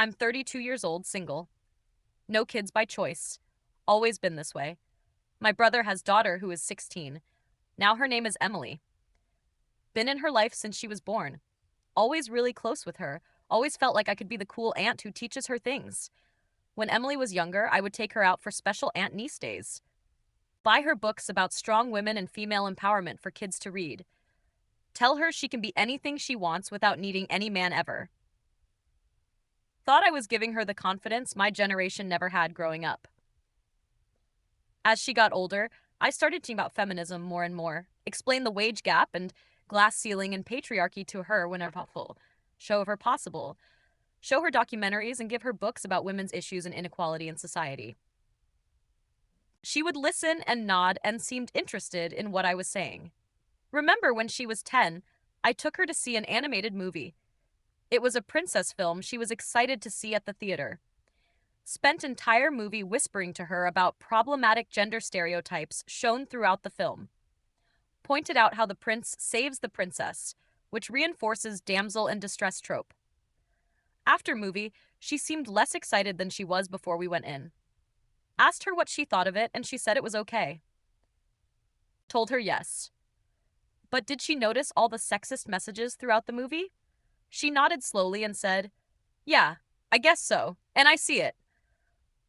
I'm 32 years old, single. No kids by choice. Always been this way. My brother has daughter who is 16. Now her name is Emily. Been in her life since she was born. Always really close with her. Always felt like I could be the cool aunt who teaches her things. When Emily was younger, I would take her out for special aunt-niece days. Buy her books about strong women and female empowerment for kids to read. Tell her she can be anything she wants without needing any man ever. Thought I was giving her the confidence my generation never had growing up. As she got older, I started teaching about feminism more and more, explain the wage gap and glass ceiling and patriarchy to her whenever possible, show her possible, show her documentaries and give her books about women's issues and inequality in society. She would listen and nod and seemed interested in what I was saying. Remember when she was 10, I took her to see an animated movie. It was a princess film she was excited to see at the theater. Spent entire movie whispering to her about problematic gender stereotypes shown throughout the film. Pointed out how the prince saves the princess, which reinforces damsel in distress trope. After movie, she seemed less excited than she was before we went in. Asked her what she thought of it, and she said it was okay. Told her yes. But did she notice all the sexist messages throughout the movie? She nodded slowly and said, "Yeah, I guess so, and I see it."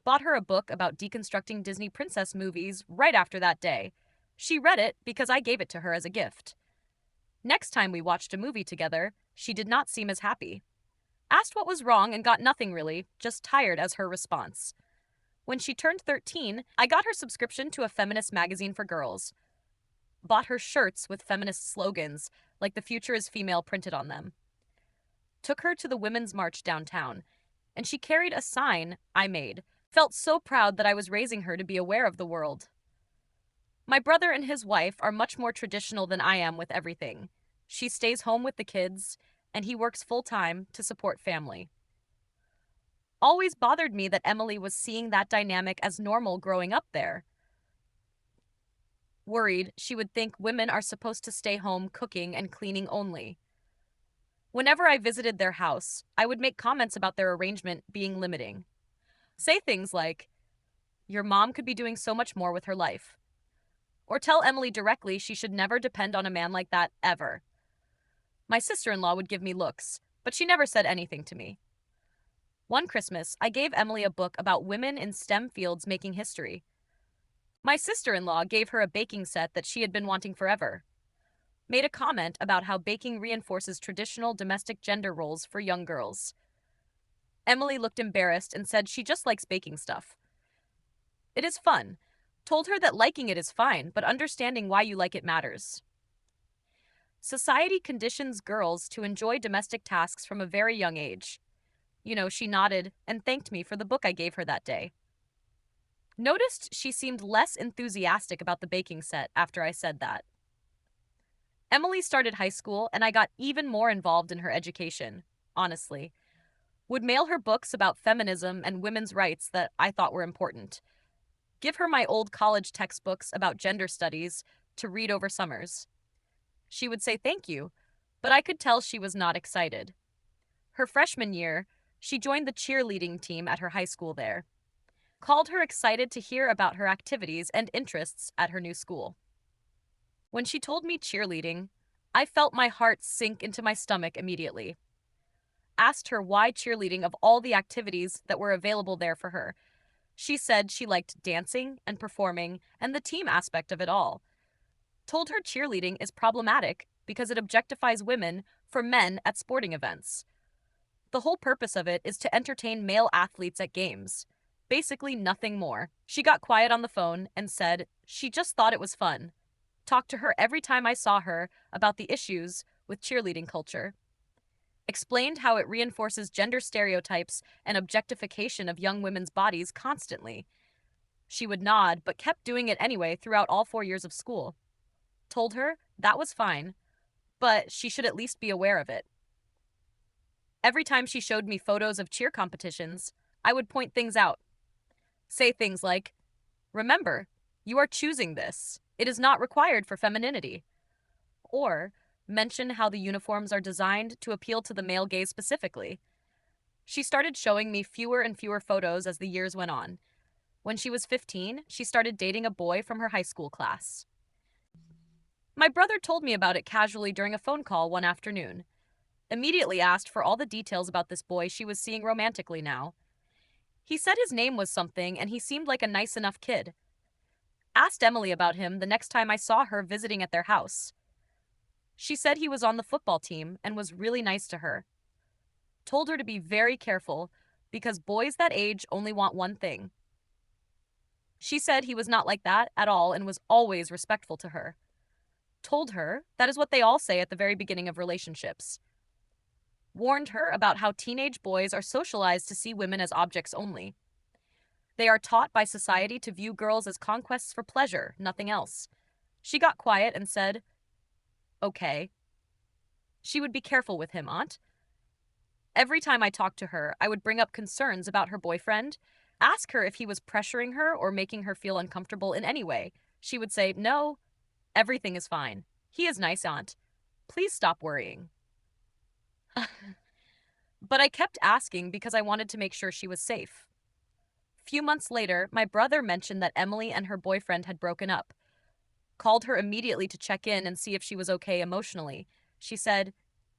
Bought her a book about deconstructing Disney princess movies right after that day. She read it because I gave it to her as a gift. Next time we watched a movie together, she did not seem as happy. Asked what was wrong and got nothing really, just tired as her response. When she turned 13, I got her subscription to a feminist magazine for girls. Bought her shirts with feminist slogans, like "the future is female" printed on them. Took her to the Women's March downtown, and she carried a sign I made. Felt so proud that I was raising her to be aware of the world. My brother and his wife are much more traditional than I am with everything. She stays home with the kids, and he works full-time to support family. Always bothered me that Emily was seeing that dynamic as normal growing up there. Worried she would think women are supposed to stay home cooking and cleaning only. Whenever I visited their house, I would make comments about their arrangement being limiting. Say things like, "Your mom could be doing so much more with her life." Or tell Emily directly she should never depend on a man like that, ever. My sister-in-law would give me looks, but she never said anything to me. One Christmas, I gave Emily a book about women in STEM fields making history. My sister-in-law gave her a baking set that she had been wanting forever. Made a comment about how baking reinforces traditional domestic gender roles for young girls. Emily looked embarrassed and said she just likes baking stuff. It is fun. Told her that liking it is fine, but understanding why you like it matters. Society conditions girls to enjoy domestic tasks from a very young age. She nodded and thanked me for the book I gave her that day. Noticed she seemed less enthusiastic about the baking set after I said that. Emily started high school, and I got even more involved in her education, honestly. Would mail her books about feminism and women's rights that I thought were important. Give her my old college textbooks about gender studies to read over summers. She would say thank you, but I could tell she was not excited. Her freshman year, she joined the cheerleading team at her high school there. Called her excited to hear about her activities and interests at her new school. When she told me cheerleading, I felt my heart sink into my stomach immediately. Asked her why cheerleading of all the activities that were available there for her. She said she liked dancing and performing and the team aspect of it all. Told her cheerleading is problematic because it objectifies women for men at sporting events. The whole purpose of it is to entertain male athletes at games. Basically nothing more. She got quiet on the phone and said she just thought it was fun. Talked to her every time I saw her about the issues with cheerleading culture. Explained how it reinforces gender stereotypes and objectification of young women's bodies constantly. She would nod, but kept doing it anyway throughout all 4 years of school. Told her that was fine, but she should at least be aware of it. Every time she showed me photos of cheer competitions, I would point things out. Say things like, "Remember, you are choosing this. It is not required for femininity." Or mention how the uniforms are designed to appeal to the male gaze specifically. She started showing me fewer and fewer photos as the years went on. When she was 15, she started dating a boy from her high school class. My brother told me about it casually during a phone call one afternoon. Immediately asked for all the details about this boy she was seeing romantically now. He said his name was something and he seemed like a nice enough kid. Asked Emily about him the next time I saw her visiting at their house. She said he was on the football team and was really nice to her. Told her to be very careful because boys that age only want one thing. She said he was not like that at all and was always respectful to her. Told her that is what they all say at the very beginning of relationships. Warned her about how teenage boys are socialized to see women as objects only. They are taught by society to view girls as conquests for pleasure, nothing else. She got quiet and said, "Okay." She would be careful with him, Aunt. Every time I talked to her, I would bring up concerns about her boyfriend, ask her if he was pressuring her or making her feel uncomfortable in any way. She would say, "No, everything is fine. He is nice, Aunt. Please stop worrying." But I kept asking because I wanted to make sure she was safe. Few months later, my brother mentioned that Emily and her boyfriend had broken up. Called her immediately to check in and see if she was okay emotionally. She said,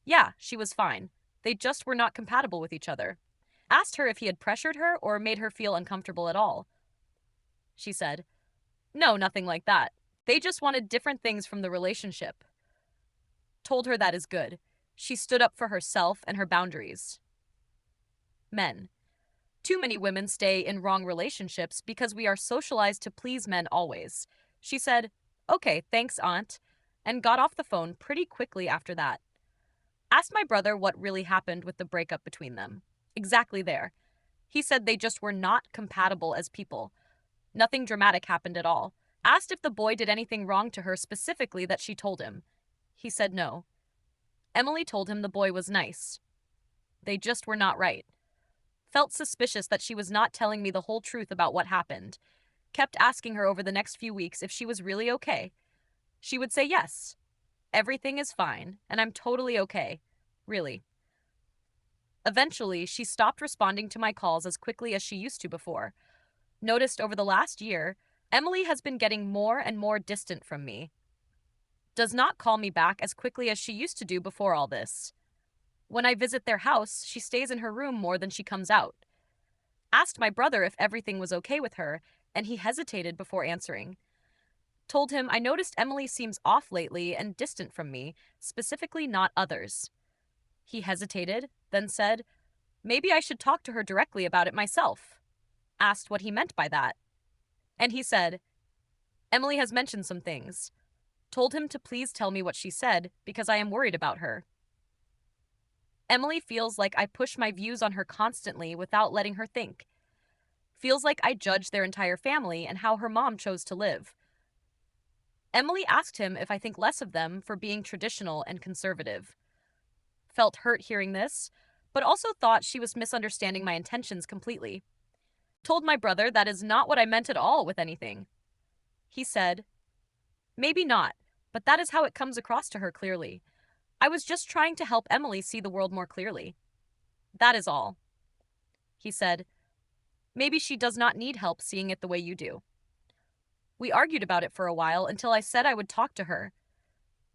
yeah, she was fine. They just were not compatible with each other. Asked her if he had pressured her or made her feel uncomfortable at all. She said, no, nothing like that. They just wanted different things from the relationship. Told her that is good. She stood up for herself and her boundaries. Men. Too many women stay in wrong relationships because we are socialized to please men always. She said, okay, thanks, Aunt, and got off the phone pretty quickly after that. Asked my brother what really happened with the breakup between them. Exactly there. He said they just were not compatible as people. Nothing dramatic happened at all. Asked if the boy did anything wrong to her specifically that she told him. He said no. Emily told him the boy was nice. They just were not right. Felt suspicious that she was not telling me the whole truth about what happened. Kept asking her over the next few weeks if she was really okay. She would say yes. Everything is fine, and I'm totally okay. Really. Eventually, she stopped responding to my calls as quickly as she used to before. Noticed over the last year, Emily has been getting more and more distant from me. Does not call me back as quickly as she used to do before all this. When I visit their house, she stays in her room more than she comes out. Asked my brother if everything was okay with her, and he hesitated before answering. Told him I noticed Emily seems off lately and distant from me, specifically not others. He hesitated, then said, maybe I should talk to her directly about it myself. Asked what he meant by that. And he said, Emily has mentioned some things. Told him to please tell me what she said because I am worried about her. Emily feels like I push my views on her constantly without letting her think. Feels like I judge their entire family and how her mom chose to live. Emily asked him if I think less of them for being traditional and conservative. Felt hurt hearing this, but also thought she was misunderstanding my intentions completely. Told my brother that is not what I meant at all with anything. He said, maybe not, but that is how it comes across to her clearly. I was just trying to help Emily see the world more clearly. That is all. He said, maybe she does not need help seeing it the way you do. We argued about it for a while until I said I would talk to her.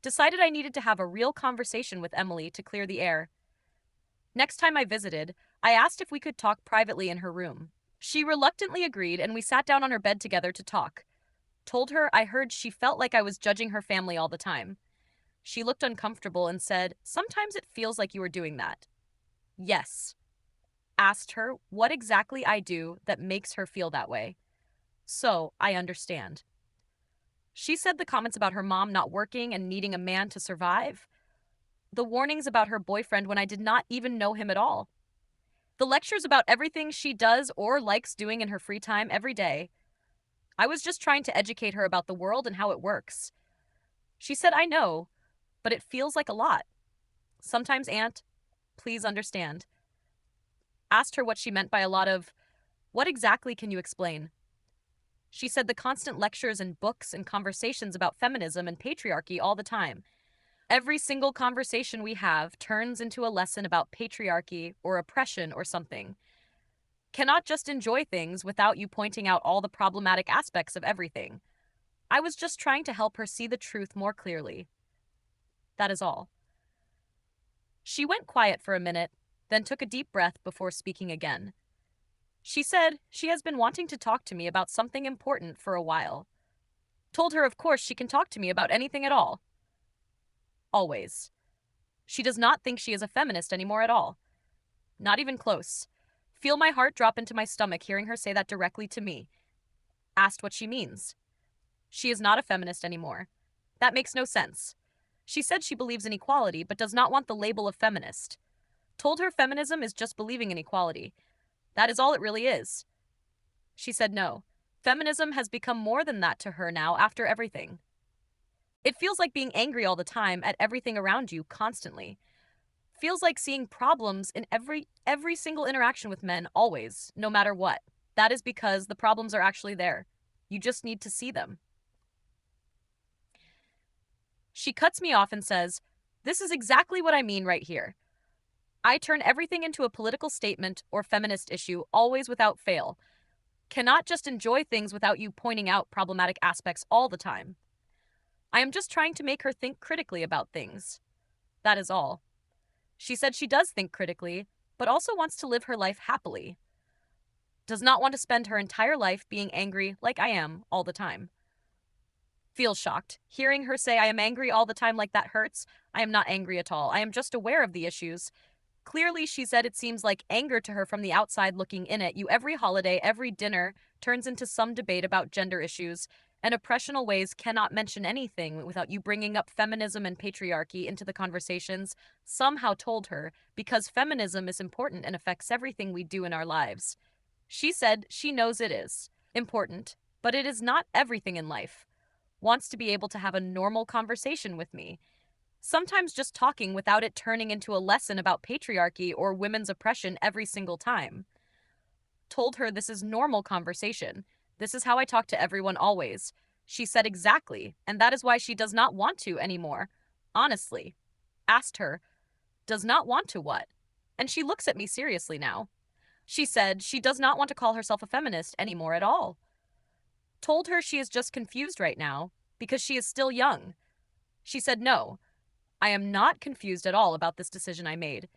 Decided I needed to have a real conversation with Emily to clear the air. Next time I visited, I asked if we could talk privately in her room. She reluctantly agreed and we sat down on her bed together to talk. Told her I heard she felt like I was judging her family all the time. She looked uncomfortable and said, sometimes it feels like you are doing that. Yes. Asked her what exactly I do that makes her feel that way. So, I understand. She said the comments about her mom not working and needing a man to survive. The warnings about her boyfriend when I did not even know him at all. The lectures about everything she does or likes doing in her free time every day. I was just trying to educate her about the world and how it works. She said, I know, but it feels like a lot. Sometimes, Aunt, please understand. Asked her what she meant by a lot of, what exactly can you explain? She said the constant lectures and books and conversations about feminism and patriarchy all the time. Every single conversation we have turns into a lesson about patriarchy or oppression or something. Cannot just enjoy things without you pointing out all the problematic aspects of everything. I was just trying to help her see the truth more clearly. That is all. She went quiet for a minute, then took a deep breath before speaking again. She said she has been wanting to talk to me about something important for a while. Told her, of course, she can talk to me about anything at all. Always. She does not think she is a feminist anymore at all. Not even close. Feel my heart drop into my stomach hearing her say that directly to me. Asked what she means. She is not a feminist anymore. That makes no sense. She said she believes in equality but does not want the label of feminist. Told her feminism is just believing in equality. That is all it really is. She said no. Feminism has become more than that to her now after everything. It feels like being angry all the time at everything around you constantly. Feels like seeing problems in every single interaction with men always, no matter what. That is because the problems are actually there. You just need to see them. She cuts me off and says, "This is exactly what I mean right here. I turn everything into a political statement or feminist issue, always without fail. Cannot just enjoy things without you pointing out problematic aspects all the time. I am just trying to make her think critically about things. That is all." She said she does think critically, but also wants to live her life happily. Does not want to spend her entire life being angry like I am all the time. Feel shocked. Hearing her say I am angry all the time like that hurts. I am not angry at all. I am just aware of the issues. Clearly, she said it seems like anger to her from the outside looking in at you. Every holiday, every dinner turns into some debate about gender issues, and oppressional ways cannot mention anything without you bringing up feminism and patriarchy into the conversations. Somehow told her, because feminism is important and affects everything we do in our lives. She said she knows it is important, but it is not everything in life. Wants to be able to have a normal conversation with me. Sometimes just talking without it turning into a lesson about patriarchy or women's oppression every single time. Told her this is normal conversation. This is how I talk to everyone always. She said exactly, and that is why she does not want to anymore. Honestly. Asked her, does not want to what? And she looks at me seriously now. She said she does not want to call herself a feminist anymore at all. Told her she is just confused right now because she is still young. She said no. I am not confused at all about this decision I made.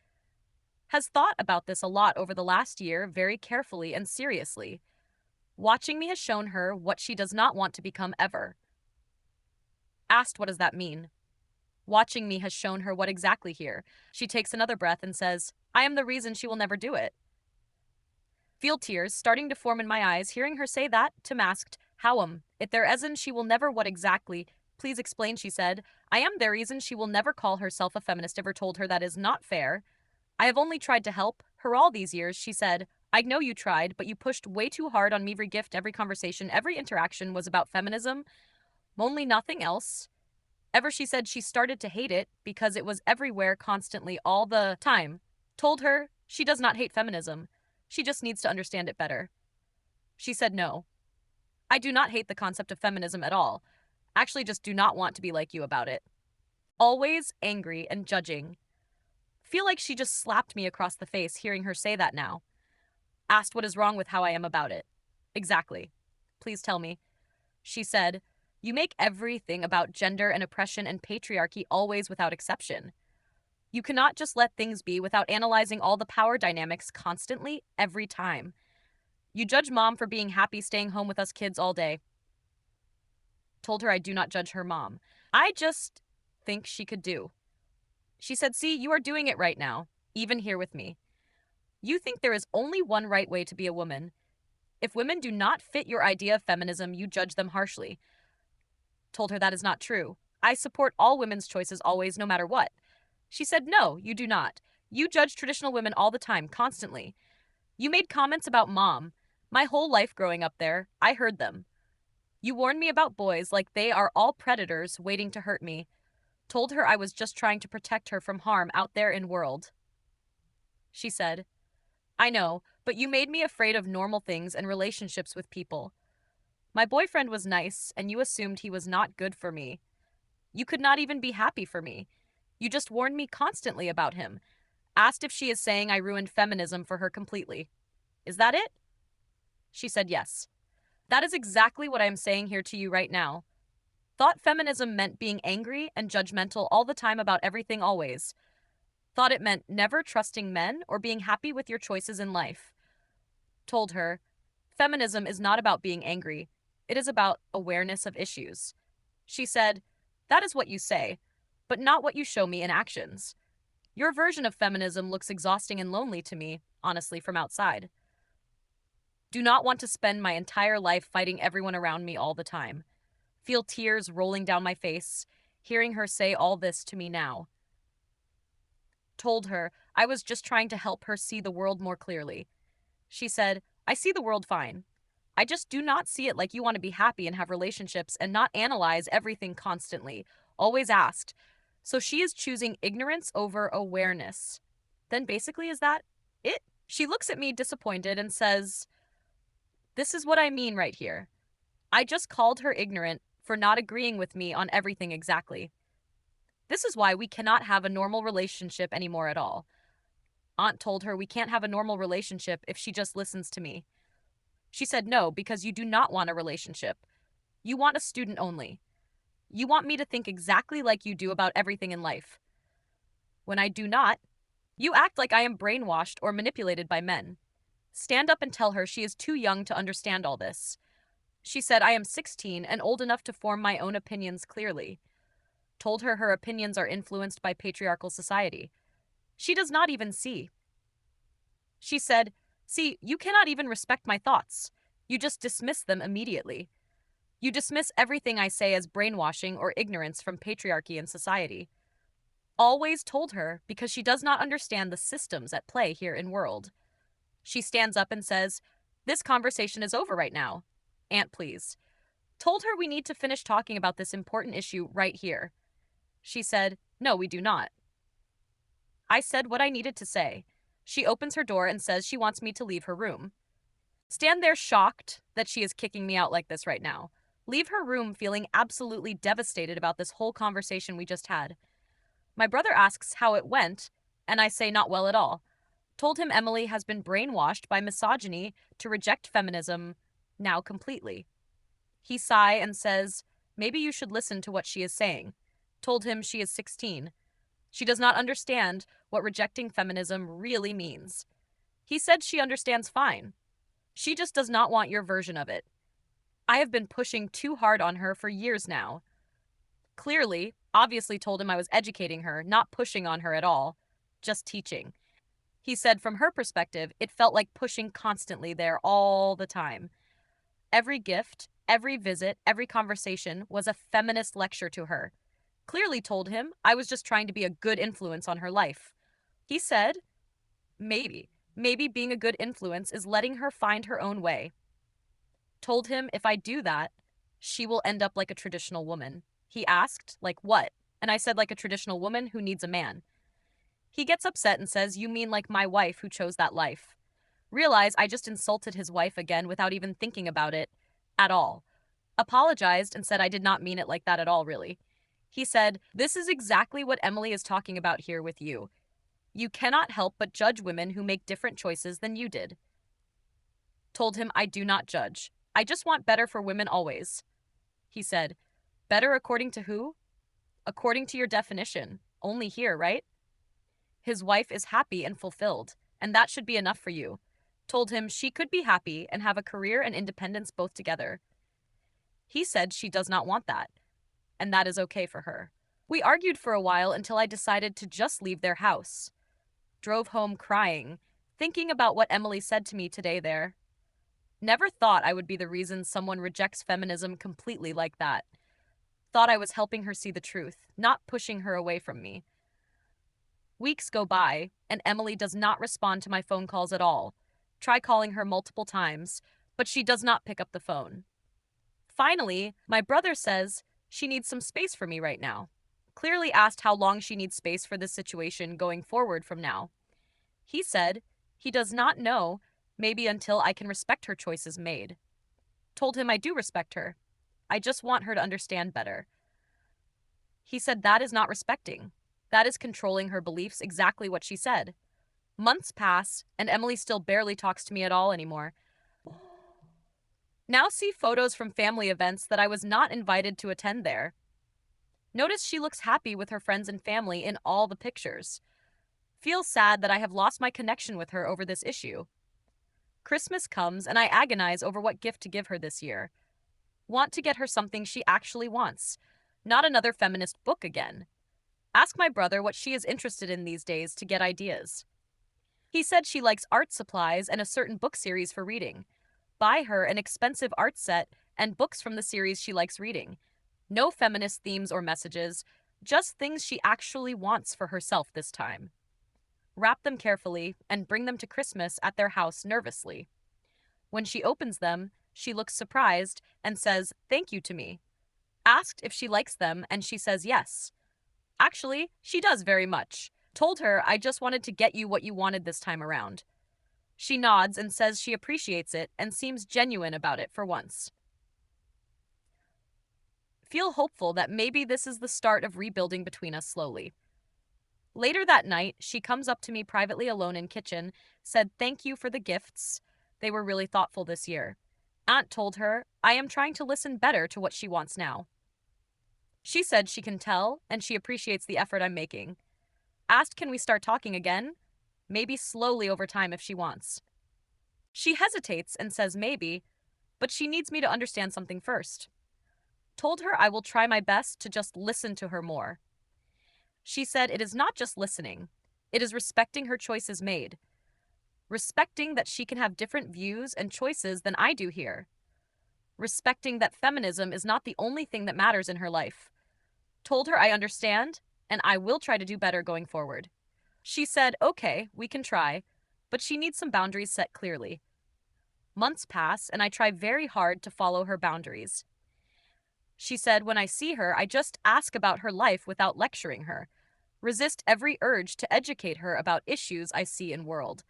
Has thought about this a lot over the last year very carefully and seriously. Watching me has shown her what she does not want to become ever. Asked what does that mean? Watching me has shown her what exactly here. She takes another breath and says, I am the reason she will never do it. Feel tears starting to form in my eyes, hearing her say that to masked, Howam, if there isn't she will never what exactly, please explain, she said. I am the reason she will never call herself a feminist. Ever told her that is not fair. I have only tried to help her all these years, she said. I know you tried, but you pushed way too hard on me. Every gift, every conversation, every interaction was about feminism. Only nothing else. Ever she said she started to hate it because it was everywhere constantly all the time. Told her she does not hate feminism. She just needs to understand it better. She said no. I do not hate the concept of feminism at all. Actually just do not want to be like you about it. Always angry and judging. Feel like she just slapped me across the face hearing her say that now. Asked what is wrong with how I am about it. Exactly. Please tell me. She said, you make everything about gender and oppression and patriarchy always without exception. You cannot just let things be without analyzing all the power dynamics constantly, every time. You judge mom for being happy staying home with us kids all day. Told her I do not judge her mom. I just think she could do. She said, see, you are doing it right now, even here with me. You think there is only one right way to be a woman. If women do not fit your idea of feminism, you judge them harshly. Told her that is not true. I support all women's choices always, no matter what. She said, no, you do not. You judge traditional women all the time, constantly. You made comments about mom. My whole life growing up there, I heard them. You warned me about boys like they are all predators waiting to hurt me. Told her I was just trying to protect her from harm out there in world. She said, I know, but you made me afraid of normal things and relationships with people. My boyfriend was nice, and you assumed he was not good for me. You could not even be happy for me. You just warned me constantly about him. Asked if she is saying I ruined feminism for her completely. Is that it? She said yes. That is exactly what I am saying here to you right now. Thought feminism meant being angry and judgmental all the time about everything always. Thought it meant never trusting men or being happy with your choices in life. Told her, feminism is not about being angry. It is about awareness of issues. She said, that is what you say, but not what you show me in actions. Your version of feminism looks exhausting and lonely to me, honestly, from outside. Do not want to spend my entire life fighting everyone around me all the time. Feel tears rolling down my face, hearing her say all this to me now. Told her I was just trying to help her see the world more clearly. She said, I see the world fine. I just do not see it like you want to be happy and have relationships and not analyze everything constantly. Always asked. So she is choosing ignorance over awareness. Then basically, is that it? She looks at me disappointed and says, this is what I mean right here. I just called her ignorant for not agreeing with me on everything exactly. This is why we cannot have a normal relationship anymore at all. Aunt told her we can't have a normal relationship if she just listens to me. She said no, because you do not want a relationship. You want a student only. You want me to think exactly like you do about everything in life. When I do not, you act like I am brainwashed or manipulated by men. Stand up and tell her she is too young to understand all this. She said I am 16 and old enough to form my own opinions clearly. Told her her opinions are influenced by patriarchal society. She does not even see. She said, see, you cannot even respect my thoughts. You just dismiss them immediately. You dismiss everything I say as brainwashing or ignorance from patriarchy and society. Always told her because she does not understand the systems at play here in world. She stands up and says, this conversation is over right now. Aunt, please. Told her we need to finish talking about this important issue right here. She said, no, we do not. I said what I needed to say. She opens her door and says she wants me to leave her room. Stand there shocked that she is kicking me out like this right now. Leave her room feeling absolutely devastated about this whole conversation we just had. My brother asks how it went, and I say not well at all. Told him Emily has been brainwashed by misogyny to reject feminism now completely. He sighs and says, maybe you should listen to what she is saying. Told him she is 16. She does not understand what rejecting feminism really means. He said she understands fine. She just does not want your version of it. I have been pushing too hard on her for years now. Clearly, obviously told him I was educating her, not pushing on her at all, just teaching. He said from her perspective, it felt like pushing constantly there all the time. Every gift, every visit, every conversation was a feminist lecture to her. Clearly told him I was just trying to be a good influence on her life. He said, maybe being a good influence is letting her find her own way. Told him if I do that, she will end up like a traditional woman. He asked, like what? And I said, like a traditional woman who needs a man. He gets upset and says, you mean like my wife who chose that life. Realize I just insulted his wife again without even thinking about it at all. Apologized and said I did not mean it like that at all, really. He said, this is exactly what Emily is talking about here with you. You cannot help but judge women who make different choices than you did. Told him I do not judge. I just want better for women always. He said, better according to who? According to your definition. Only here, right? His wife is happy and fulfilled, and that should be enough for you. Told him she could be happy and have a career and independence both together. He said she does not want that, and that is okay for her. We argued for a while until I decided to just leave their house. Drove home crying, thinking about what Emily said to me today there. Never thought I would be the reason someone rejects feminism completely like that. Thought I was helping her see the truth, not pushing her away from me. Weeks go by, and Emily does not respond to my phone calls at all. Try calling her multiple times, but she does not pick up the phone. Finally, my brother says she needs some space for me right now. Clearly asked how long she needs space for this situation going forward from now. He said he does not know, maybe until I can respect her choices made. Told him I do respect her. I just want her to understand better. He said that is not respecting. That is controlling her beliefs exactly what she said. Months pass, and Emily still barely talks to me at all anymore. Now see photos from family events that I was not invited to attend there. Notice she looks happy with her friends and family in all the pictures. Feel sad that I have lost my connection with her over this issue. Christmas comes and I agonize over what gift to give her this year. Want to get her something she actually wants, not another feminist book again. Ask my brother what she is interested in these days to get ideas. He said she likes art supplies and a certain book series for reading. Buy her an expensive art set and books from the series she likes reading. No feminist themes or messages, just things she actually wants for herself this time. Wrap them carefully and bring them to Christmas at their house nervously. When she opens them, she looks surprised and says, "Thank you" to me. Asked if she likes them, and she says yes. Actually, she does very much. Told her I just wanted to get you what you wanted this time around. She nods and says she appreciates it and seems genuine about it for once. Feel hopeful that maybe this is the start of rebuilding between us slowly. Later that night, she comes up to me privately alone in kitchen, said thank you for the gifts. They were really thoughtful this year. Aunt told her I am trying to listen better to what she wants now. She said she can tell and she appreciates the effort I'm making. Asked can we start talking again? Maybe slowly over time if she wants. She hesitates and says maybe, but she needs me to understand something first. Told her I will try my best to just listen to her more. She said it is not just listening, it is respecting her choices made. Respecting that she can have different views and choices than I do here. Respecting that feminism is not the only thing that matters in her life. Told her I understand, and I will try to do better going forward. She said, okay, we can try, but she needs some boundaries set clearly. Months pass, and I try very hard to follow her boundaries. She said, when I see her, I just ask about her life without lecturing her. Resist every urge to educate her about issues I see in world.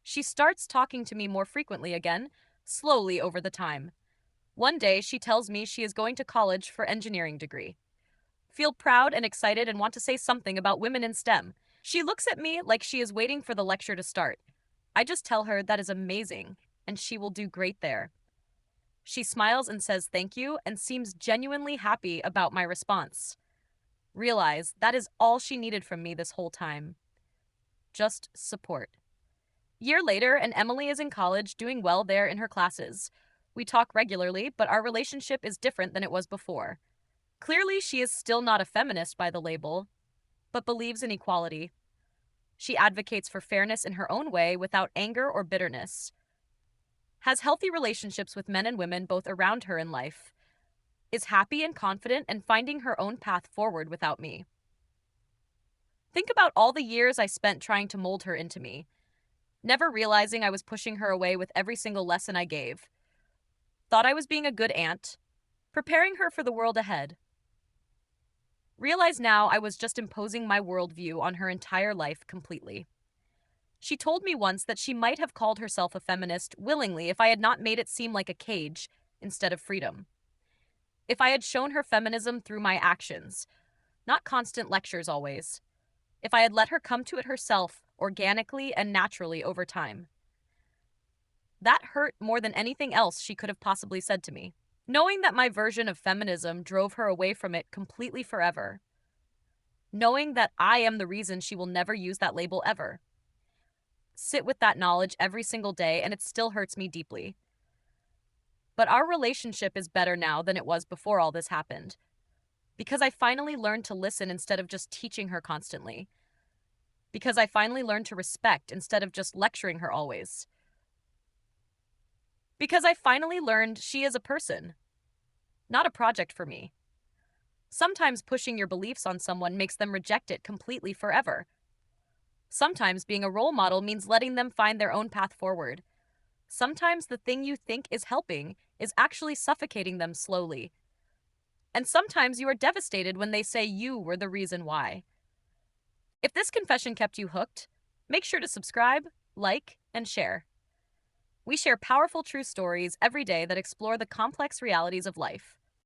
She starts talking to me more frequently again, slowly over the time. One day, she tells me she is going to college for engineering degree. Feel proud and excited and want to say something about women in STEM. She looks at me like she is waiting for the lecture to start. I just tell her that is amazing, and she will do great there. She smiles and says thank you and seems genuinely happy about my response. Realize that is all she needed from me this whole time. Just support. Year later, and Emily is in college doing well there in her classes. We talk regularly, but our relationship is different than it was before. Clearly, she is still not a feminist by the label, but believes in equality. She advocates for fairness in her own way without anger or bitterness. Has healthy relationships with men and women both around her in life. Is happy and confident and finding her own path forward without me. Think about all the years I spent trying to mold her into me, never realizing I was pushing her away with every single lesson I gave. Thought I was being a good aunt, preparing her for the world ahead. Realize now I was just imposing my worldview on her entire life completely. She told me once that she might have called herself a feminist willingly if I had not made it seem like a cage instead of freedom. If I had shown her feminism through my actions, not constant lectures always. If I had let her come to it herself, organically and naturally over time. That hurt more than anything else she could have possibly said to me. Knowing that my version of feminism drove her away from it completely forever. Knowing that I am the reason she will never use that label ever. Sit with that knowledge every single day, and it still hurts me deeply. But our relationship is better now than it was before all this happened. Because I finally learned to listen instead of just teaching her constantly. Because I finally learned to respect instead of just lecturing her always. Because I finally learned she is a person, not a project for me. Sometimes pushing your beliefs on someone makes them reject it completely forever. Sometimes being a role model means letting them find their own path forward. Sometimes the thing you think is helping is actually suffocating them slowly. And sometimes you are devastated when they say you were the reason why. If this confession kept you hooked, make sure to subscribe, like, and share. We share powerful true stories every day that explore the complex realities of life.